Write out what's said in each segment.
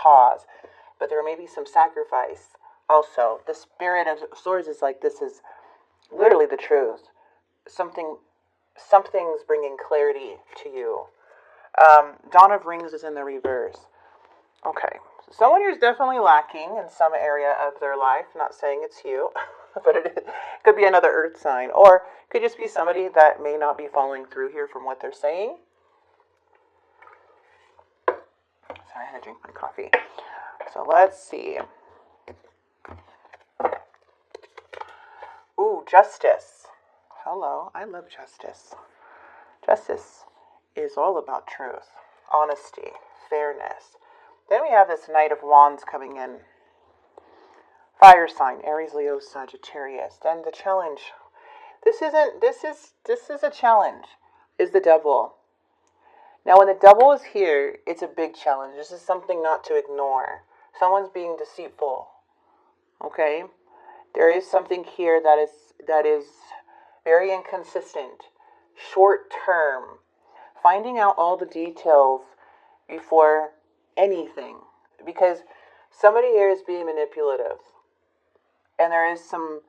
pause, but there may be some sacrifice also. The Spirit of Swords is like, this is literally the truth. Something's bringing clarity to you. Dawn of Rings is in the reverse. Okay, so someone who's definitely lacking in some area of their life. Not saying it's you, but it could be another earth sign, or it could just be somebody that may not be following through here from what they're saying. Sorry, I had to drink my coffee. So let's see. Ooh, justice. Hello, I love justice. Justice is all about truth, honesty, fairness. Then we have this Knight of Wands coming in. Fire sign, Aries, Leo, Sagittarius. Then the challenge. This is a challenge. Is the Devil. Now when the Devil is here, it's a big challenge. This is something not to ignore. Someone's being deceitful. Okay? There is something here that is very inconsistent. Short term. Finding out all the details before anything. Because somebody here is being manipulative. And there is some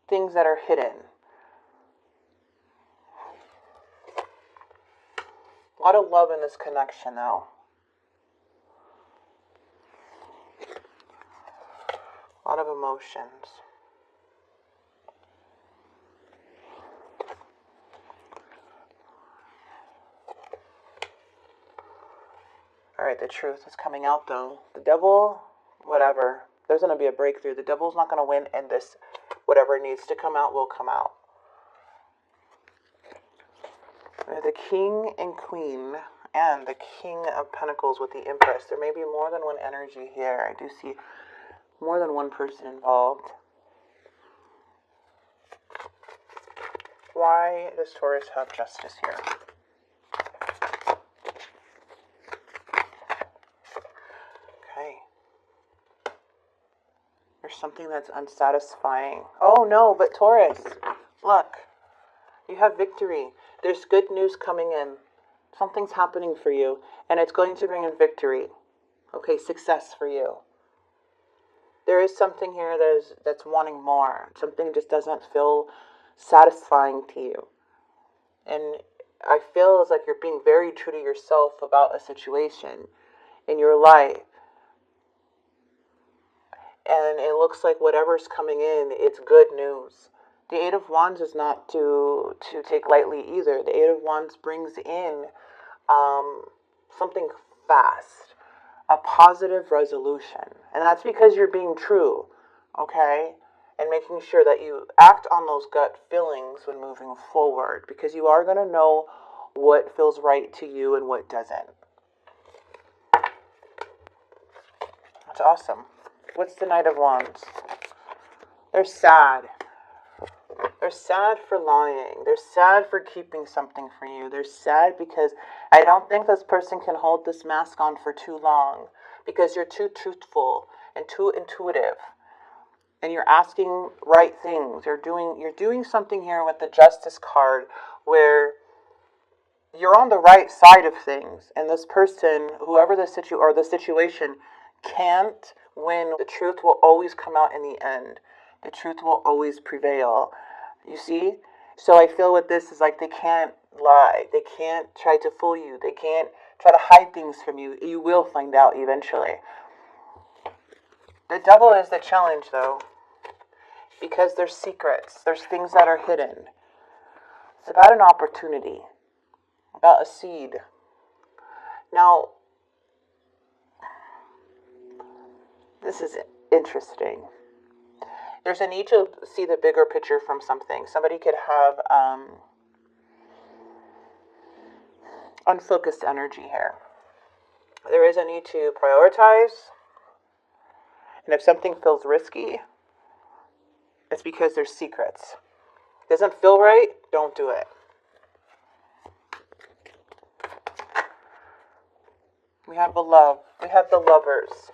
things that are hidden. A lot of love in this connection now. A lot of emotions. Alright, the truth is coming out though. The Devil, whatever. There's going to be a breakthrough. The Devil's not going to win, and this, whatever needs to come out, will come out. The King and Queen, and the King of Pentacles with the Empress. There may be more than one energy here. I do see more than one person involved. Why does Taurus have justice here? Okay. There's something that's unsatisfying. Oh no, but Taurus, look. You have victory. There's good news coming in. Something's happening for you, and it's going to bring in victory. Okay, success for you. There is something here that's wanting more. Something just doesn't feel satisfying to you. And I feel it's like you're being very true to yourself about a situation in your life. And it looks like whatever's coming in, it's good news. The Eight of Wands is not to take lightly either. The Eight of Wands brings in something fast, a positive resolution. And that's because you're being true, okay? And making sure that you act on those gut feelings when moving forward, because you are going to know what feels right to you and what doesn't. That's awesome. What's the Knight of Wands? They're sad. They're sad for lying. They're sad for keeping something from you. They're sad because I don't think this person can hold this mask on for too long, because you're too truthful and too intuitive. And you're asking right things. You're doing something here with the Justice card where you're on the right side of things. And this person, whoever the situation, can't win. The truth will always come out in the end. The truth will always prevail. You see? So I feel with this is like they can't lie. They can't try to fool you. They can't try to hide things from you. You will find out eventually. The Devil is the challenge though, because there's secrets. There's things that are hidden. It's about an opportunity, about a seed. Now, this is interesting. There's a need to see the bigger picture from something. Somebody could have unfocused energy here. There is a need to prioritize. And if something feels risky, it's because there's secrets. Doesn't feel right, don't do it. We have the love. We have the Lovers.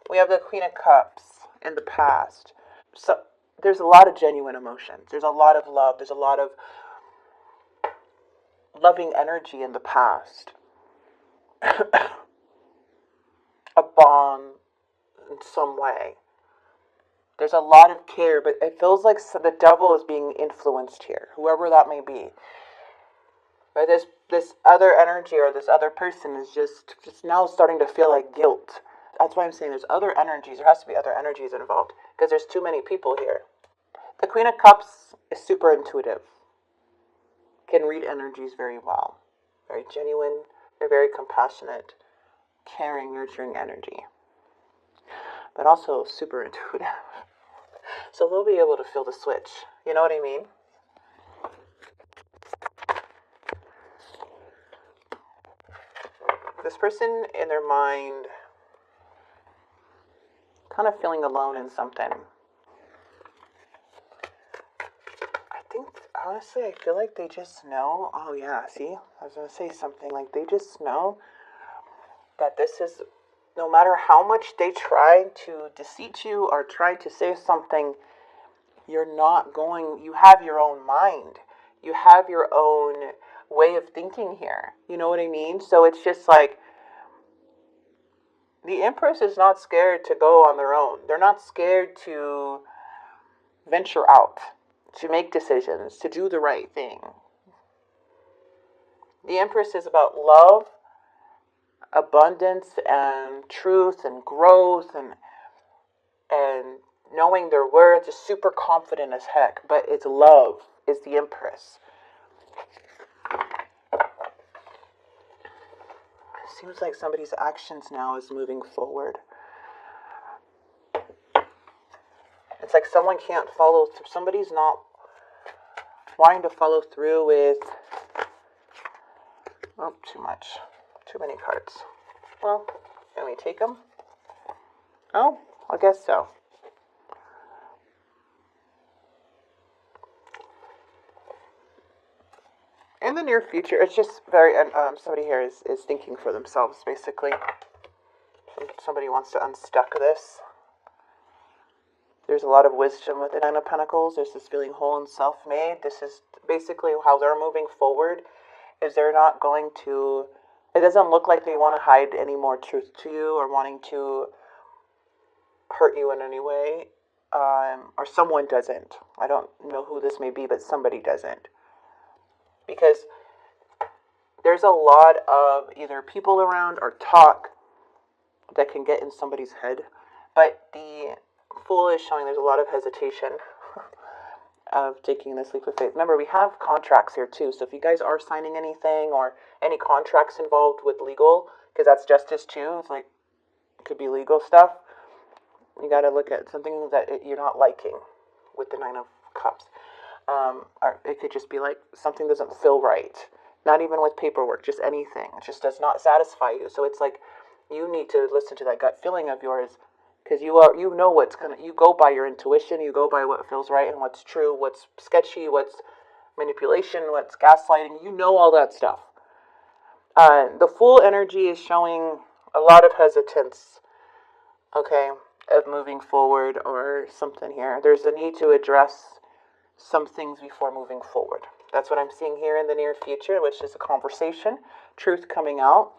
We have the Queen of Cups in the past. So there's a lot of genuine emotions. There's a lot of love. There's a lot of loving energy in the past. A some way. There's a lot of care, but it feels like the devil is being influenced here, whoever that may be. Right? This other energy or this other person is just now starting to feel like guilt. That's why I'm saying there's other energies. There has to be other energies involved because there's too many people here. The Queen of Cups is super intuitive. Can read energies very well. Very genuine. They're very compassionate, caring, nurturing energy. But also super intuitive. So they'll be able to feel the switch. You know what I mean? This person in their mind kind of feeling alone in something. Honestly, I feel like they just know. Oh yeah, see? I was going to say something. Like they just know that this is, no matter how much they try to deceive you or try to say something, you're not going, you have your own mind. You have your own way of thinking here. You know what I mean? So it's just like, the Empress is not scared to go on their own. They're not scared to venture out, to make decisions, to do the right thing. The Empress is about love, abundance, and truth, and growth, and knowing their worth. Is super confident as heck, but it's love is the Empress. Seems like somebody's actions now is moving forward. It's like someone can't follow through. Somebody's not wanting to follow through with... Oh, too much. Too many cards. Well, can we take them? Oh, I guess so. In the near future, it's just very... somebody here is thinking for themselves, basically. Somebody wants to unstuck this. There's a lot of wisdom with the Nine of Pentacles. There's this feeling whole and self-made. This is basically how they're moving forward. Is they're not going to... It doesn't look like they want to hide any more truth to you or wanting to hurt you in any way. Or someone doesn't. I don't know who this may be, but somebody doesn't. Because there's a lot of either people around or talk that can get in somebody's head. But the Fool is showing there's a lot of hesitation of taking this leap of faith. Remember, we have contracts here too. So if you guys are signing anything or any contracts involved with legal, because that's justice too. It's like, it could be legal stuff. You got to look at something that you're not liking with the Nine of Cups. Or it could just be like something doesn't feel right. Not even with paperwork, just anything. It just does not satisfy you. So it's like you need to listen to that gut feeling of yours, because you know what's gonna. You go by your intuition. You go by what feels right and what's true, what's sketchy, what's manipulation, what's gaslighting. You know all that stuff. The Fool energy is showing a lot of hesitance. Okay, of moving forward or something here. There's a need to address some things before moving forward. That's what I'm seeing here in the near future, which is a conversation, truth coming out.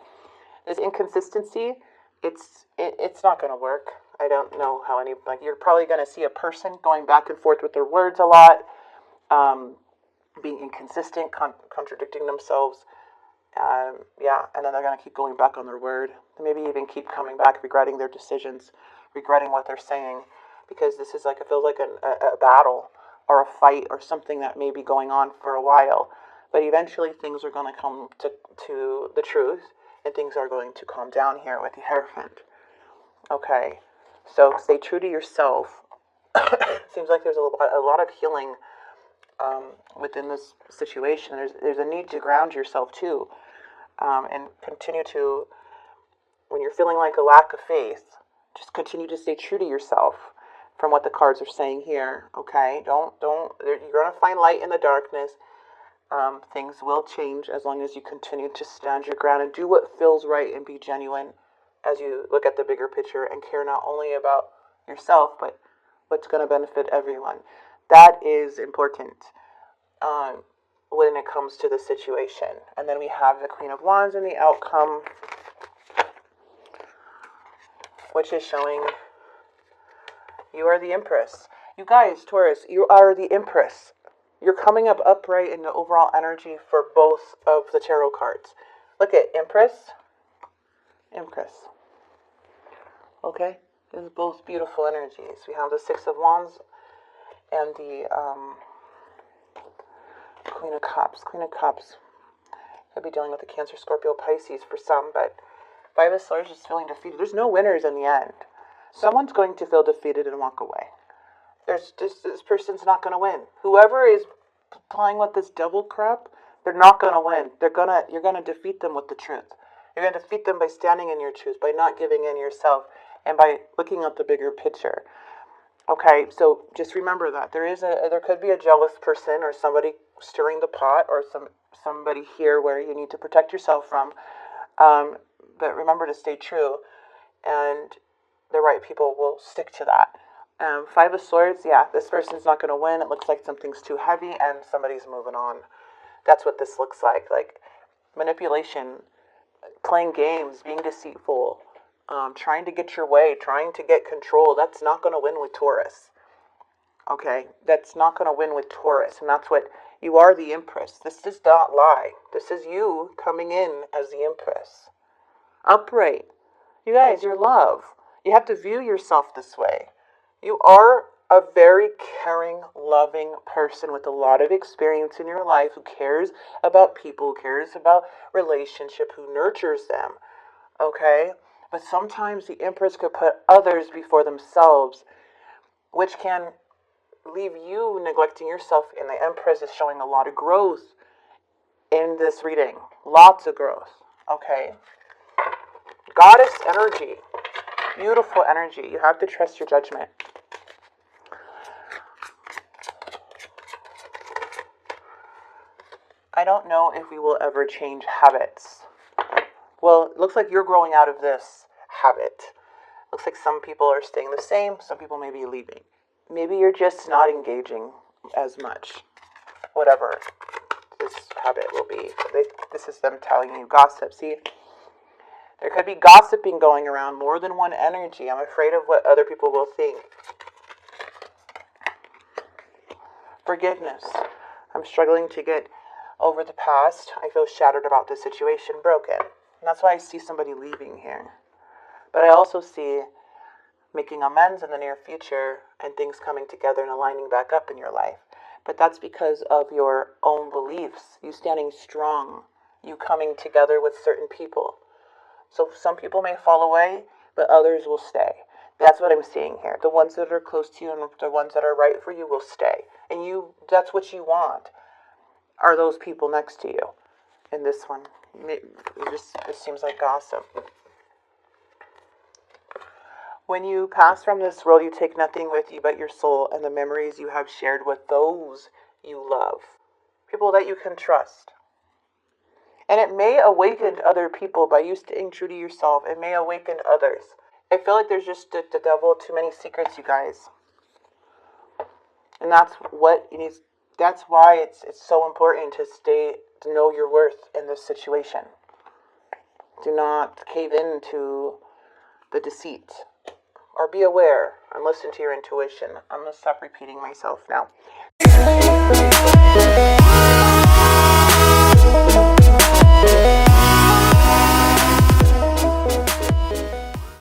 This inconsistency, it's not going to work. I don't know how you're probably going to see a person going back and forth with their words a lot, being inconsistent, contradicting themselves. And then they're going to keep going back on their word. Maybe even keep coming back, regretting their decisions, regretting what they're saying, because this is like, it feels like a battle or a fight or something that may be going on for a while. But eventually things are going to come to the truth, and things are going to calm down here with the Hierophant. Okay, so stay true to yourself. Seems like there's a lot of healing within this situation. There's a need to ground yourself too, and continue to, when you're feeling like a lack of faith, just continue to stay true to yourself. From what the cards are saying here, okay? Don't. You're gonna find light in the darkness. Things will change as long as you continue to stand your ground and do what feels right and be genuine as you look at the bigger picture and care not only about yourself, but what's going to benefit everyone. That is important when it comes to the situation. And then we have the Queen of Wands and the outcome, which is showing You are the Empress. You guys, Taurus, you are the Empress. You're coming up upright in the overall energy for both of the tarot cards. Look at Empress, Empress. Okay? These are both beautiful energies. We have the Six of Wands and the Queen of Cups. Queen of Cups. Could be dealing with the Cancer, Scorpio, Pisces for some, but Five of Swords is feeling defeated. There's no winners in the end. Someone's going to feel defeated and walk away. There's just, this person's not going to win. Whoever is playing with this devil crap, they're not going to win. You're going to defeat them with the truth. You're going to defeat them by standing in your truth, by not giving in yourself, and by looking at the bigger picture. Okay, so just remember that there could be a jealous person or somebody stirring the pot, or somebody here where you need to protect yourself from. But remember to stay true, and the right people will stick to that. Five of Swords, yeah, this person's not going to win. It looks like something's too heavy and somebody's moving on. That's what this looks like manipulation, playing games, being deceitful, trying to get your way, trying to get control. That's not going to win with Taurus. Okay, that's not going to win with Taurus, and that's what you are, the Empress. This does not lie. This is you coming in as the Empress. Upright. You guys, you're love. You have to view yourself this way. You are a very caring, loving person with a lot of experience in your life, who cares about people, who cares about relationship, who nurtures them. Okay? But sometimes the Empress could put others before themselves, which can leave you neglecting yourself. And the Empress is showing a lot of growth in this reading. Lots of growth. Okay? Goddess energy. Beautiful energy. You have to trust your judgment. I don't know if we will ever change habits. Well, it looks like you're growing out of this habit. Looks like some people are staying the same. Some people may be leaving. Maybe you're just not engaging as much. Whatever this habit will be. This is them telling you gossip. See? There could be gossiping going around, more than one energy. I'm afraid of what other people will think. Forgiveness. I'm struggling to get over the past. I feel shattered about the situation, broken. And that's why I see somebody leaving here. But I also see making amends in the near future and things coming together and aligning back up in your life. But that's because of your own beliefs, you standing strong, you coming together with certain people. So some people may fall away, but others will stay. That's what I'm seeing here. The ones that are close to you and the ones that are right for you will stay. And that's what you want, are those people next to you. In this one, it seems like gossip. When you pass from this world, you take nothing with you but your soul and the memories you have shared with those you love. People that you can trust. And it may awaken other people by you staying true to yourself. It may awaken others. I feel like there's just the devil, too many secrets, you guys. And that's what it needs. That's why it's so important to know your worth in this situation. Do not cave into the deceit. Or be aware and listen to your intuition. I'm going to stop repeating myself now.